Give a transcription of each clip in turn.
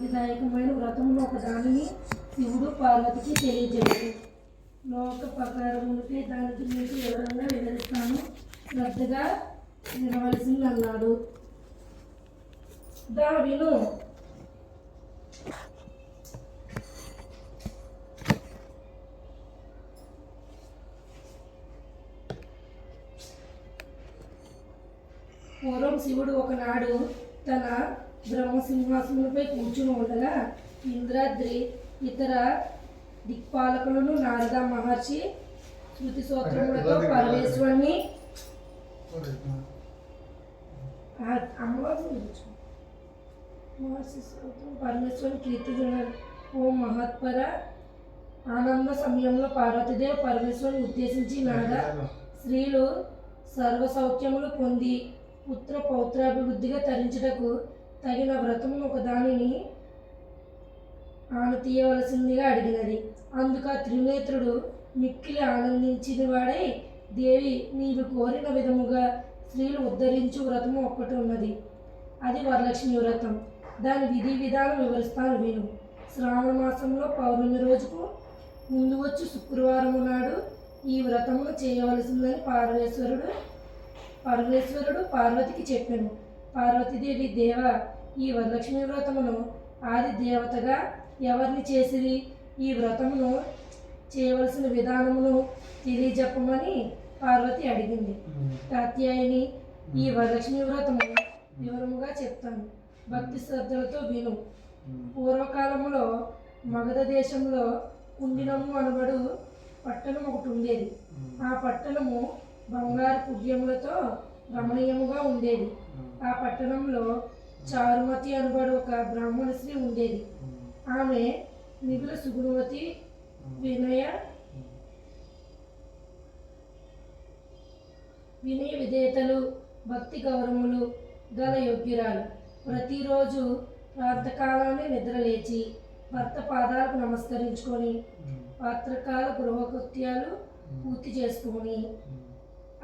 శాంతిదాయకమైన వ్రతమును ఒక దానిని శివుడు పార్వతికి తెలియజేశాడు. లోక ప్రకారములకి దాని గురించి వివరంగా వివరిస్తాను, శ్రద్ధగా వినవలసింది అన్నాడు. దా విను. పూర్వం శివుడు ఒకనాడు తన బ్రహ్మసింహాసనంపై కూర్చుని ఉండగా ఇంద్రాద్రి, ఇతర దిక్పాలకులను, నారద మహర్షి శృతి సూత్రములతో పరమేశ్వరుని కీర్తించారు. ఓ మహత్పర, ఆనంద సమయంలో పార్వతీదేవి పరమేశ్వరుని ఉద్దేశించి నాదా, స్త్రీలు సర్వ సౌఖ్యములు పొంది పుత్ర పౌత్రాభివృద్ధిగా తరించుటకు తగిన వ్రతమును ఒక దానిని ఆమె తీయవలసిందిగా అడిగినది. అందుకు ఆ త్రినేత్రుడు మిక్కిలి ఆనందించిన వాడై, దేవి, నీవు కోరిన విధముగా స్త్రీలు ఉద్ధరించు వ్రతము ఒక్కటి ఉన్నది. అది వరలక్ష్మి వ్రతం. దాని విధి విధానం వివరిస్తాను విను. శ్రావణ మాసంలో పౌర్ణమి రోజుకు ముందు వచ్చి శుక్రవారము నాడు ఈ వ్రతమును చేయవలసిందని పరమేశ్వరుడు పార్వతికి చెప్పాను. పార్వతీదేవి, దేవ, ఈ వరలక్ష్మి వ్రతమును ఆది దేవతగా ఎవరిని చేసిరి? ఈ వ్రతమును చేయవలసిన విధానమును తెలియజెప్పమని పార్వతి అడిగింది. కాత్యాయని, ఈ వరలక్ష్మి వ్రతము వివరముగా చెప్తాను, భక్తి శ్రద్ధలతో విను. పూర్వకాలంలో మగధ దేశంలో కుండినము అనబడు పట్టణం ఒకటి ఉండేది. ఆ పట్టణము బంగారు కుడ్యములతో రమణీయముగా ఉండేది. ఆ పట్టణంలో చారుమతి అనబడు ఒక బ్రాహ్మణ స్త్రీ ఉండేది. ఆమె మిగుల సుగుణవతి, వినయ విధేయతలు, భక్తి గౌరవములు గల యోగ్యురాలు. ప్రతిరోజు ప్రాతకాలాన్ని నిద్రలేచి భర్త పాదాలకు నమస్కరించుకొని పాత్రకాల గృహకృత్యాలు పూర్తి చేసుకొని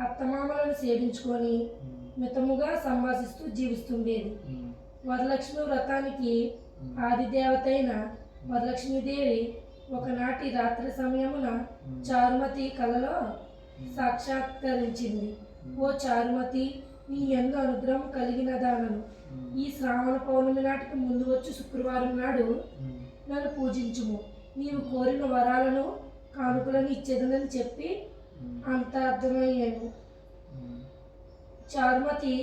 అత్తమామలను సేవించుకొని మితముగా సంభాషిస్తూ జీవిస్తుండేది. వరలక్ష్మి వ్రతానికి ఆదిదేవతైన వరలక్ష్మీదేవి ఒకనాటి రాత్రి సమయమున చారుమతి కలలో సాక్షాత్కరించింది. ఓ చారుమతి, నీ యందు అనుగ్రహం కలిగిన దానను, ఈ శ్రావణ పౌర్ణమి నాటికి ముందు వచ్చి శుక్రవారం నాడు నన్ను పూజించుము. నీవు కోరిన వరాలను, కానుకలను ఇచ్చేదనని చెప్పి అంత అర్థమయ్యాను. చారుమతి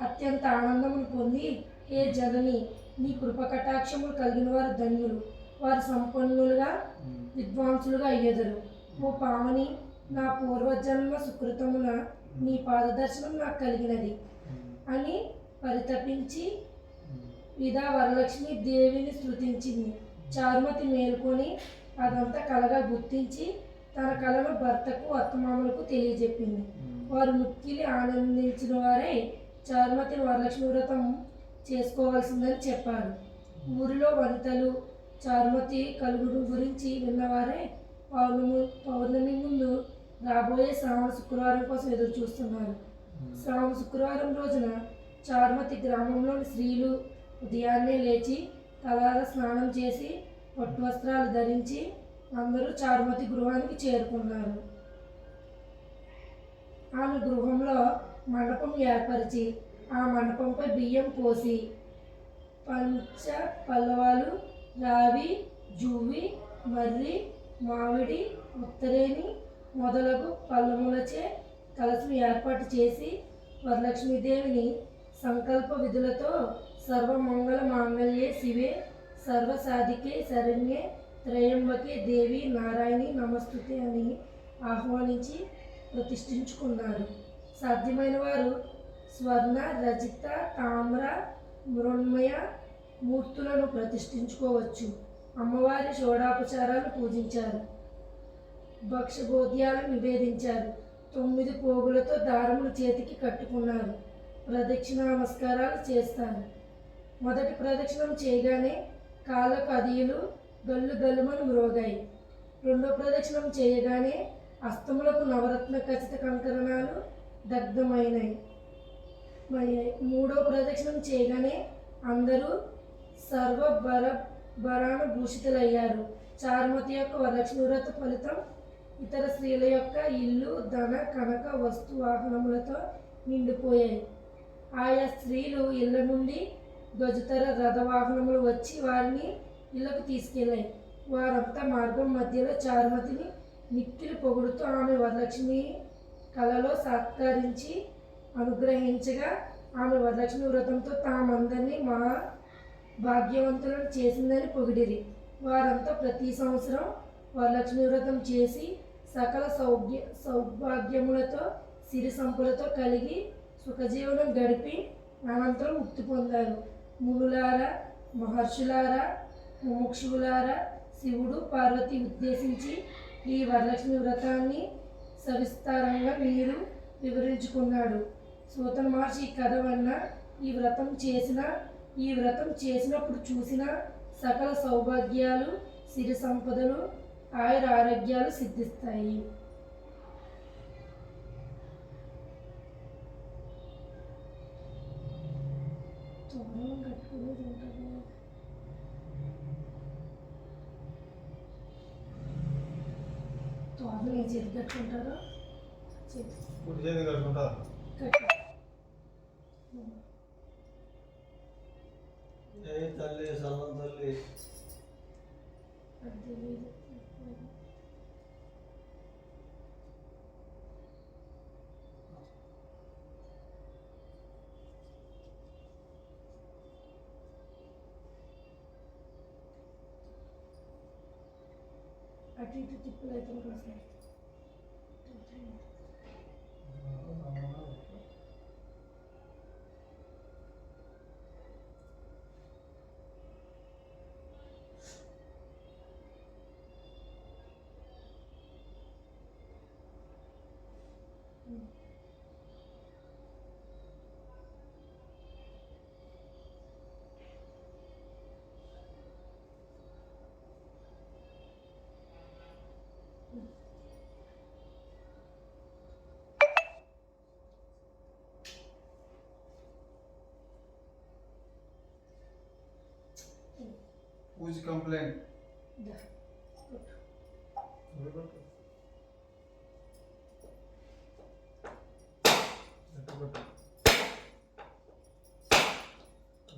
అత్యంత ఆనందమును పొంది, హే జనని, నీ కృపకటాక్షములు కలిగిన వారు ధన్యులు, వారు సంపన్నులుగా విద్వాంసులుగా అయ్యేదరు. ఓ పావని, నా పూర్వజన్మ సుకృతమున నీ పాదదర్శనం నాకు కలిగినది అని పరితపించి విధా వరలక్ష్మి దేవిని స్తుతించింది. చారుమతి మేల్కొని అదంతా కలగా గుర్తించి తన కళను భర్తకు, అత్తమామలకు తెలియజెప్పింది. వారు మిక్కిలి ఆనందించిన వారై చారుమతిని వరలక్ష్మి వ్రతం చేసుకోవాల్సిందని చెప్పారు. ఊరిలో వనితలు చారుమతి కలుగుడు గురించి విన్నవారే పౌర్ణమి ముందు రాబోయే శ్రావణ శుక్రవారం కోసం ఎదురు చూస్తున్నారు. శ్రావణ శుక్రవారం రోజున చారుమతి గ్రామంలోని స్త్రీలు ఉదయాన్నే లేచి తలార స్నానం చేసి పట్టు వస్త్రాలు ధరించి అందరూ చారుమతి గృహానికి చేరుకున్నారు. ఆమె గృహంలో మండపం ఏర్పరిచి ఆ మండపంపై బియ్యం పోసి పంచ పల్లవాలు, రావి, జువ్వి, మర్రి, మామిడి, ఉత్తరేణి మొదలగు పల్లములచే కలశం ఏర్పాటు చేసి వరలక్ష్మీదేవిని సంకల్ప విధులతో సర్వమంగళ మాంగళ్యే శివే సర్వసాధికే శరణ్యే త్రయంబకే దేవి నారాయణి నమస్తుతే అని ఆహ్వానించి ప్రతిష్ఠించుకున్నారు. సాధ్యమైన వారు స్వర్ణ, రజిత, తామ్ర, మృణ్మయ మూర్తులను ప్రతిష్ఠించుకోవచ్చు. అమ్మవారి షోడాపచారాలు పూజించారు. భక్ష్యభోద్యాలను నివేదించారు. 9 పోగులతో దారములు చేతికి కట్టుకున్నారు. ప్రదక్షిణ నమస్కారాలు చేస్తారు. మొదటి ప్రదక్షిణం చేయగానే కాళ్ళకు అదియులు గల్లు గల్లుమని మ్రోగాయి. రెండో ప్రదక్షిణం చేయగానే అస్తములకు నవరత్న ఖచ్చిత కంకణాలు దగ్ధమైనాయి. మూడో ప్రదక్షిణం చేయగానే అందరూ భూషితులయ్యారు. చారుమతి యొక్క వరలక్ష్మి వ్రత ఫలితం ఇతర స్త్రీల యొక్క ఇల్లు ధన కనక వస్తు వాహనములతో నిండిపోయాయి. ఆయా స్త్రీలు ఇళ్ల నుండి గజతర రథవాహనములు వచ్చి వారిని ఇళ్లకు తీసుకెళ్ళాయి. వారంతా మార్గం మధ్యలో చారుమతిని మిక్కిలి పొగుడుతూ ఆమె వరలక్ష్మి కళలో సత్కరించి అనుగ్రహించగా ఆమె వరలక్ష్మి వ్రతంతో తామందరినీ మహా భాగ్యవంతులను చేసిందని పొగిడిరి. వారంతా ప్రతి సంవత్సరం వరలక్ష్మి వ్రతం చేసి సకల సౌభాగ్యములతో సిరి సంపదలతో కలిగి సుఖజీవనం గడిపి అనంతరం ముక్తి పొందారు. మునులారా, మహర్షులారా, ముముక్షులారా, శివుడు పార్వతి ఉద్దేశించి ఈ వరలక్ష్మి వ్రతాన్ని సవిస్తారంగా మీరు వివరించుకున్నాడు. సూత మహర్షి కథ వలన ఈ వ్రతం చేసినప్పుడు చూసిన సకల సౌభాగ్యాలు, సిరి సంపదలు, ఆయుర ఆరోగ్యాలు సిద్ధిస్తాయి. తోరణం ఏం చేతి కట్టుకుంటారో తల్లి సల్లం తల్లి అటు ఇటు తిప్పులు అయితే కోసం Who's complaint?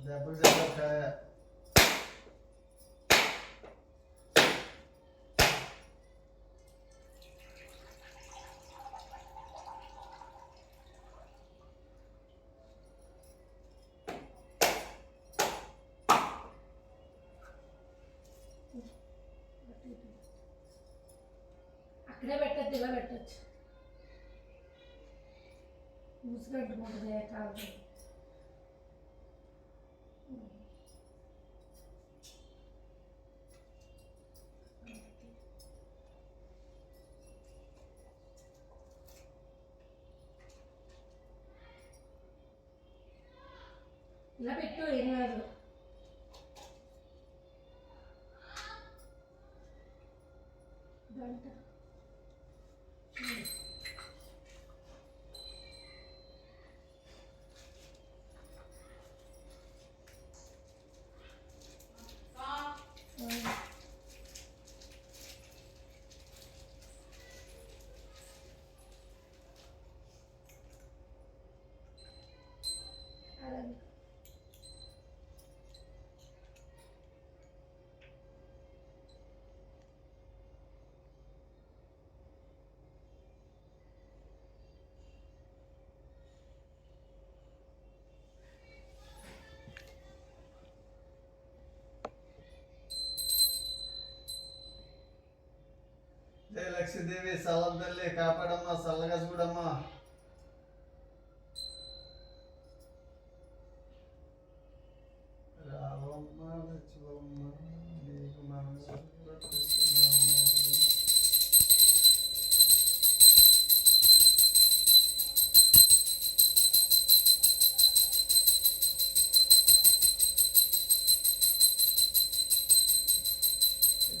దెబ్బలు జరగకాయ అక్కడే పెట్టద్దు, ఇలా పెట్టచ్చు. మూసుగట్టుకుంటుంది కాదు. ఇలా పెట్టు, ఏం కాదు. గంట జయ లక్ష్మీదేవి సల్లం తల్లి కాపాడమ్మా, చల్లగా చూడమ్మా. రావమ్మ లక్ష్మమ్మ నీకు మనసు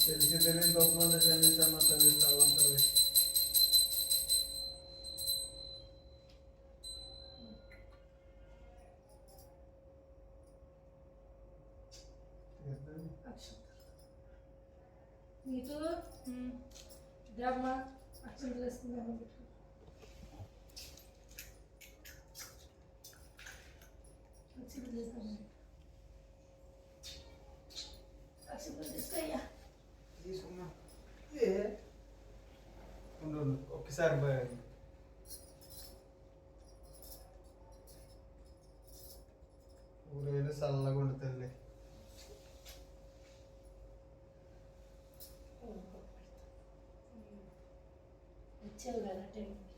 తెలిసి తెలియని తప్పులు క్షమించమ్మా తల్లి సల్లం తల్లి. నీతో ఇదమ్మా అక్షంతలు వేసుకుందామని పెట్టుకో. అక్షంతలు వేస్తామని అక్షంతలు తీసుకోయ్యా. తీసుకున్నా ఒక్కసారి పోయాలి. ఊరేళ్ళు చల్లగా ఉండు తల్లి. వచ్చావు కదా టైంకి.